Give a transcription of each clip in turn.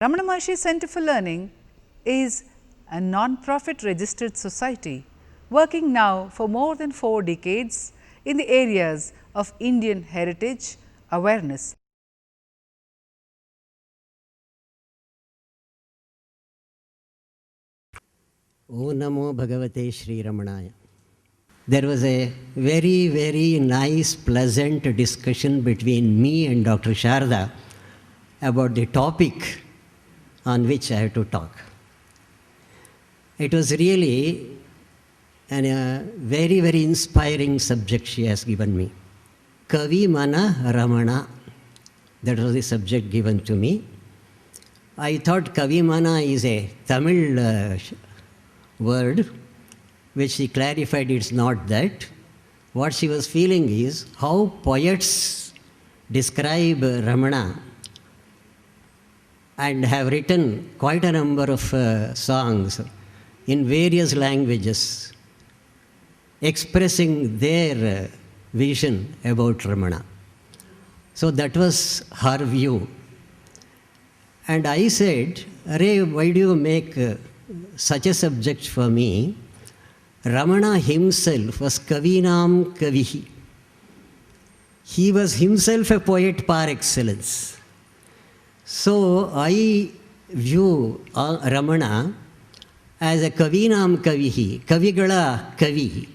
Ramana Maharshi Center for Learning is a non-profit registered society working now for more than 4 decades in the areas of Indian heritage awareness. O Namo Bhagavate Sri Ramanaya. There was a very, very nice, pleasant discussion between me and Dr. Sharda about the topic on which I have to talk. It was really a very, very inspiring subject she has given me. Kavi Mana Ramana. That was the subject given to me. I thought Kavi Mana is a Tamil word, which she clarified it's not that. What she was feeling is how poets describe Ramana and have written quite a number of songs in various languages expressing their vision about Ramana. So that was her view. And I said, Arey, why do you make such a subject for me? Ramana himself was Kavinam Kavihi. He was himself a poet par excellence. So I view Ramana as a Kavinam Kavihi, Kavigala Kavi,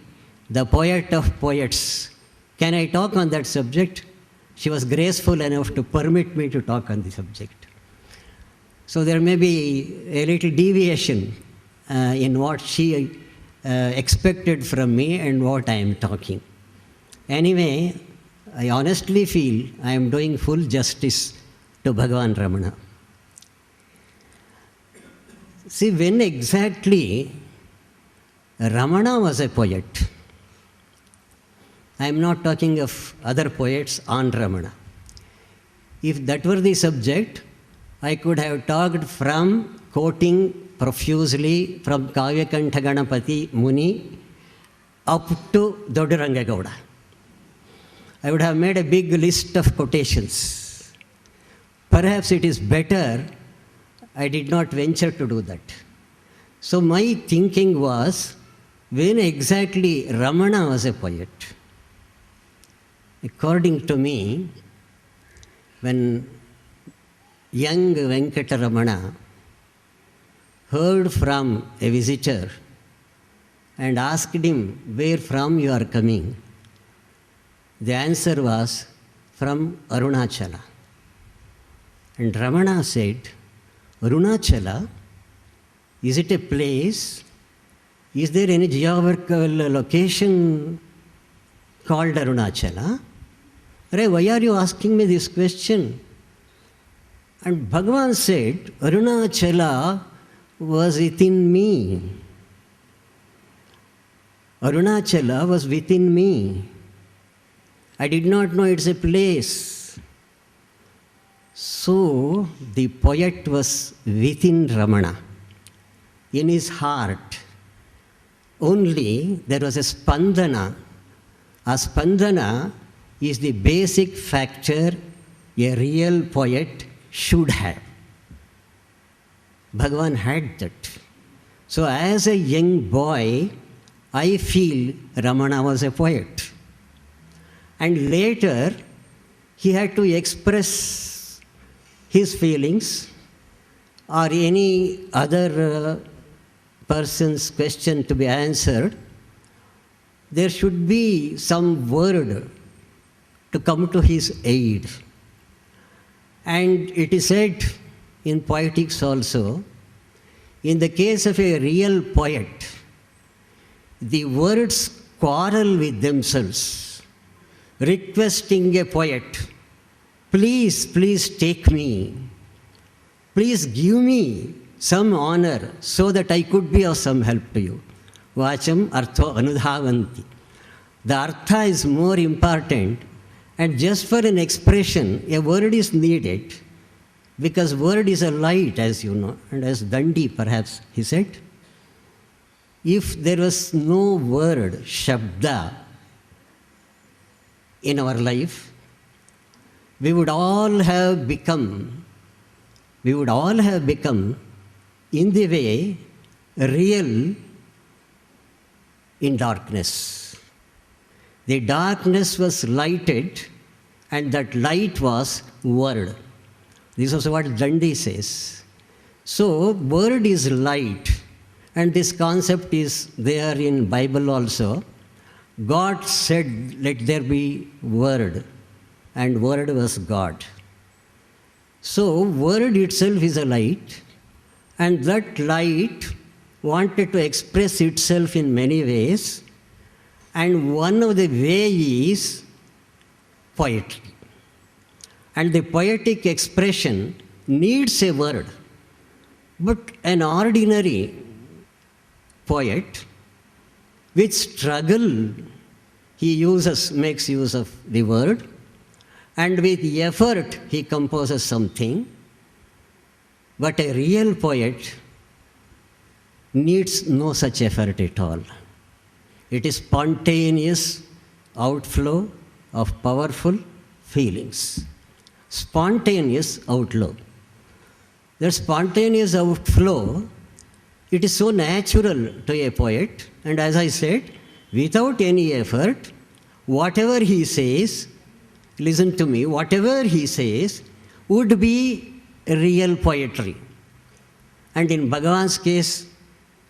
the poet of poets. Can I talk on that subject? She was graceful enough to permit me to talk on the subject. So there may be a little deviation in what she expected from me and what I am talking. Anyway, I honestly feel I am doing full justice to Bhagavan Ramana. See, when exactly Ramana was a poet, I am not talking of other poets on Ramana. If that were the subject, I could have talked from quoting profusely from Kavyakantha Ganapati Muni up to Doduranga Gowda. I would have made a big list of quotations. Perhaps it is better I did not venture to do that. So my thinking was, when exactly Ramana was a poet? According to me, when young Venkataramana heard from a visitor and asked him, where from you are coming? The answer was, from Arunachala. And Ramana said, Arunachala, is it a place? Is there any geographical location called Arunachala? Arey, why are you asking me this question? And Bhagavan said, Arunachala was within me. Arunachala was within me. I did not know it's a place. So the poet was within Ramana, in his heart. Only there was a spandana. A spandana is the basic factor a real poet should have. Bhagavan had that. So as a young boy, I feel Ramana was a poet. And later, he had to express his feelings or any other person's question to be answered. There should be some word to come to his aid. And it is said in poetics also, in the case of a real poet, the words quarrel with themselves, requesting a poet, please, please take me, please give me some honor so that I could be of some help to you. Vacham artho anudhavanti. The artha is more important, and just for an expression, a word is needed, because word is a light, as you know, and as Dandi perhaps he said, if there was no word, shabda, in our life, we would all have become we would all have become, in the way, real in darkness. The darkness was lighted, and that light was word. This is what Dandi says. So, word is light, and this concept is there in Bible also. God said, let there be word, and word was God. So, word itself is a light, and that light wanted to express itself in many ways, and one of the ways is poetry. And the poetic expression needs a word. But an ordinary poet, with struggle, he makes use of the word, and with effort, he composes something. But a real poet needs no such effort at all. It is spontaneous outflow of powerful feelings. Spontaneous outflow. That spontaneous outflow, it is so natural to a poet, and as I said, without any effort, whatever he says, listen to me, whatever he says would be real poetry. And in Bhagavan's case,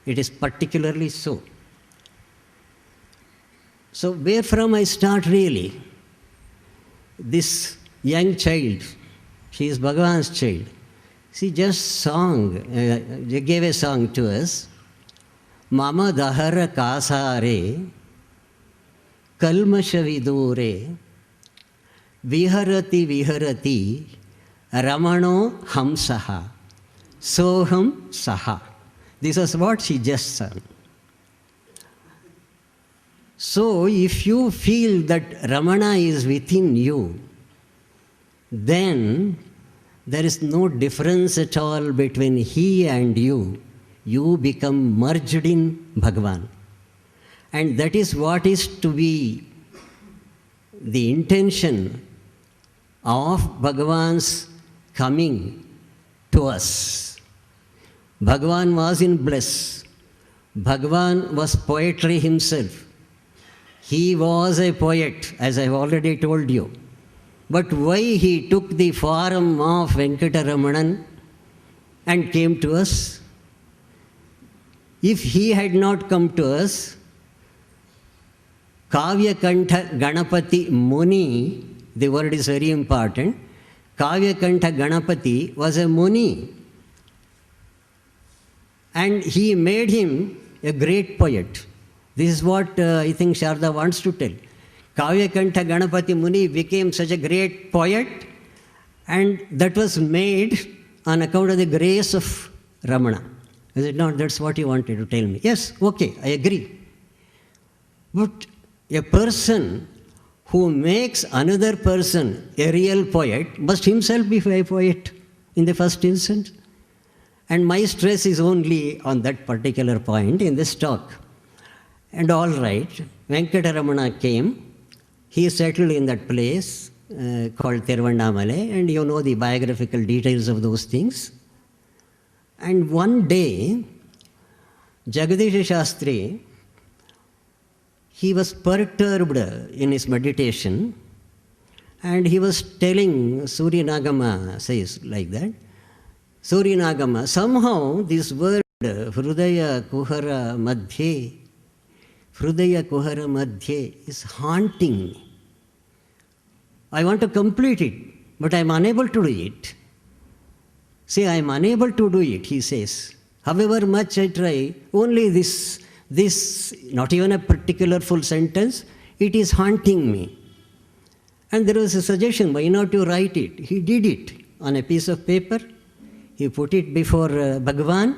it is particularly so. So where from I start really? This young child, she is Bhagavan's child. She just they gave a song to us. Mama dahara kasare, kalmasha vidure, viharati viharati, ramano hamsaha, soham saha. This is what she just sang. So, if you feel that Ramana is within you, then there is no difference at all between he and you. You become merged in Bhagavan. And that is what is to be the intention of Bhagavan's coming to us. Bhagavan was in bliss. Bhagavan was poetry himself. He was a poet, as I have already told you. But why he took the form of Venkataramanan and came to us? If he had not come to us, Kavyakantha Ganapati Muni, the word is very important, Kavyakantha Ganapati was a Muni. And he made him a great poet. This is what I think Sharda wants to tell. Kavyakantha Ganapati Muni became such a great poet, and that was made on account of the grace of Ramana. Is it not? That's what you wanted to tell me. Yes, okay, I agree. But a person who makes another person a real poet must himself be a poet in the first instance. And my stress is only on that particular point in this talk. And all right, Venkataramanan came. He settled in that place called Tiruvannamale, and you know the biographical details of those things. And one day, Jagadisha Shastri, he was perturbed in his meditation, and he was telling, Surya Nagama says like that, Surya Nagama, somehow this word, Hrudaya Kuhara Madhye, Hrudaya Kuhara Madhye is haunting me. I want to complete it, but I am unable to do it. See, I am unable to do it, he says. However much I try, only this, not even a particular full sentence, it is haunting me. And there was a suggestion, why not you write it? He did it on a piece of paper. He put it before Bhagavan,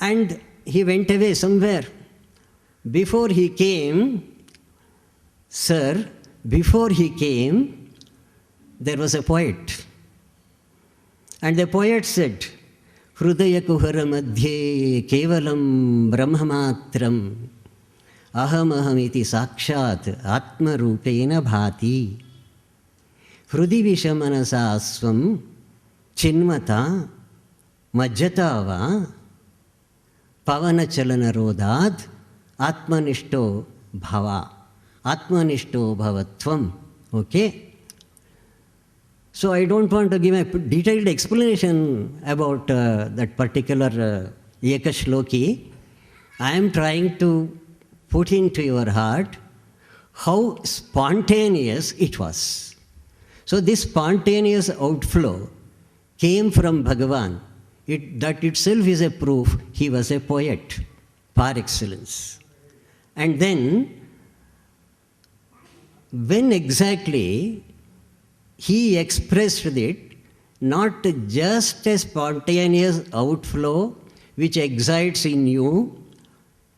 and he went away somewhere. Before he came, sir, before he came, there was a poet. And the poet said, Hrudaya Kuhara Madhye Kevalam Brahmamatram Aham Ahamiti Sakshat Atma Rupena Bhati Hrudi Vishamanasa Asvam Chinmata Majjatava Pavana Chalanarod Atmanishto Bhava. Atmanishto Bhavatvam. Okay? So I don't want to give a detailed explanation about that particular Ekashloki. I am trying to put into your heart how spontaneous it was. So this spontaneous outflow came from Bhagavan. That itself is a proof he was a poet par excellence. And then, when exactly he expressed it, not just a spontaneous outflow which excites in you,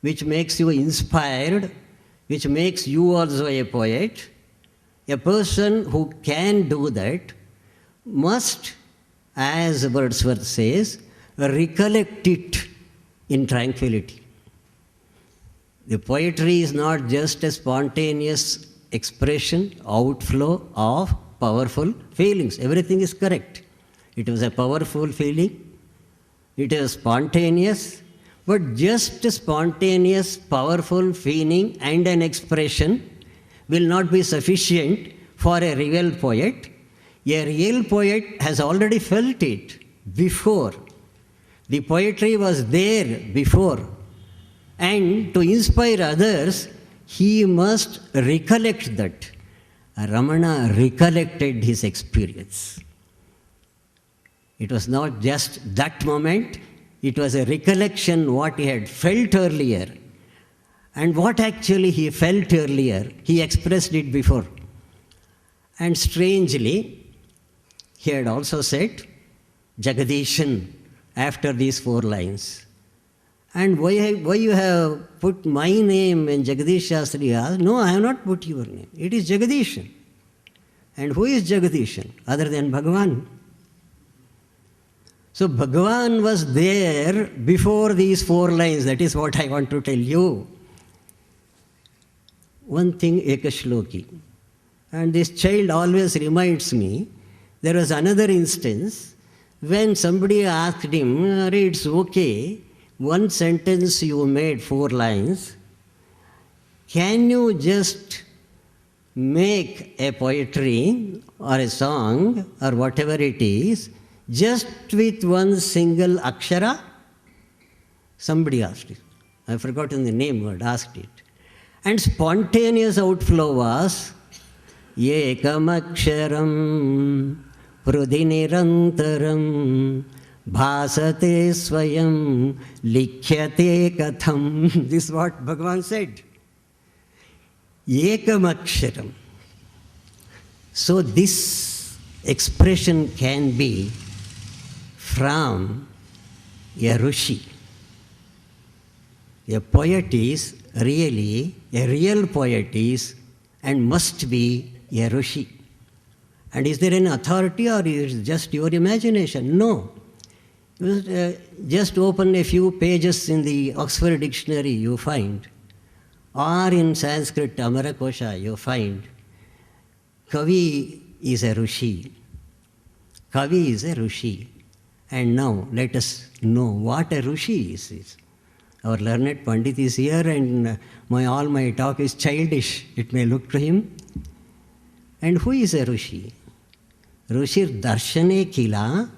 which makes you inspired, which makes you also a poet. A person who can do that must, as Wordsworth says, recollect it in tranquility. The poetry is not just a spontaneous expression, outflow of powerful feelings. Everything is correct. It was a powerful feeling. It is spontaneous. But just a spontaneous, powerful feeling and an expression will not be sufficient for a real poet. A real poet has already felt it before. The poetry was there before. And to inspire others, he must recollect that. Ramana recollected his experience. It was not just that moment, it was a recollection what he had felt earlier. And what actually he felt earlier, he expressed it before. And strangely, he had also said, Jagadishan, after these 4 lines. And why you have put my name in Jagadish Shastri asked, no, I have not put your name. It is Jagadishan. And who is Jagadishan other than Bhagavan? So Bhagavan was there before these 4 lines. That is what I want to tell you. One thing, Ekashloki. And this child always reminds me, there was another instance when somebody asked him, it's okay, one sentence you made 4 lines, can you just make a poetry or a song or whatever it is, just with one single akshara? Somebody asked it. I've forgotten the name word, asked it. And spontaneous outflow was, Ekamaksharam Prudinirantaram Bhasate Swayam Likhyate Katham. This is what Bhagavan said. Ekamaksharam. So this expression can be from a Rishi. A poet is really, a real poet is and must be a Rishi. And is there an authority or is it just your imagination? No. Just open a few pages in the Oxford Dictionary, you find, or in Sanskrit Amarakosha, you find, Kavi is a Rishi. Kavi is a Rishi. And now let us know what a Rishi is. Our learned Pandit is here and all my talk is childish, it may look to him. And who is a Rishi? Rishir darshane kila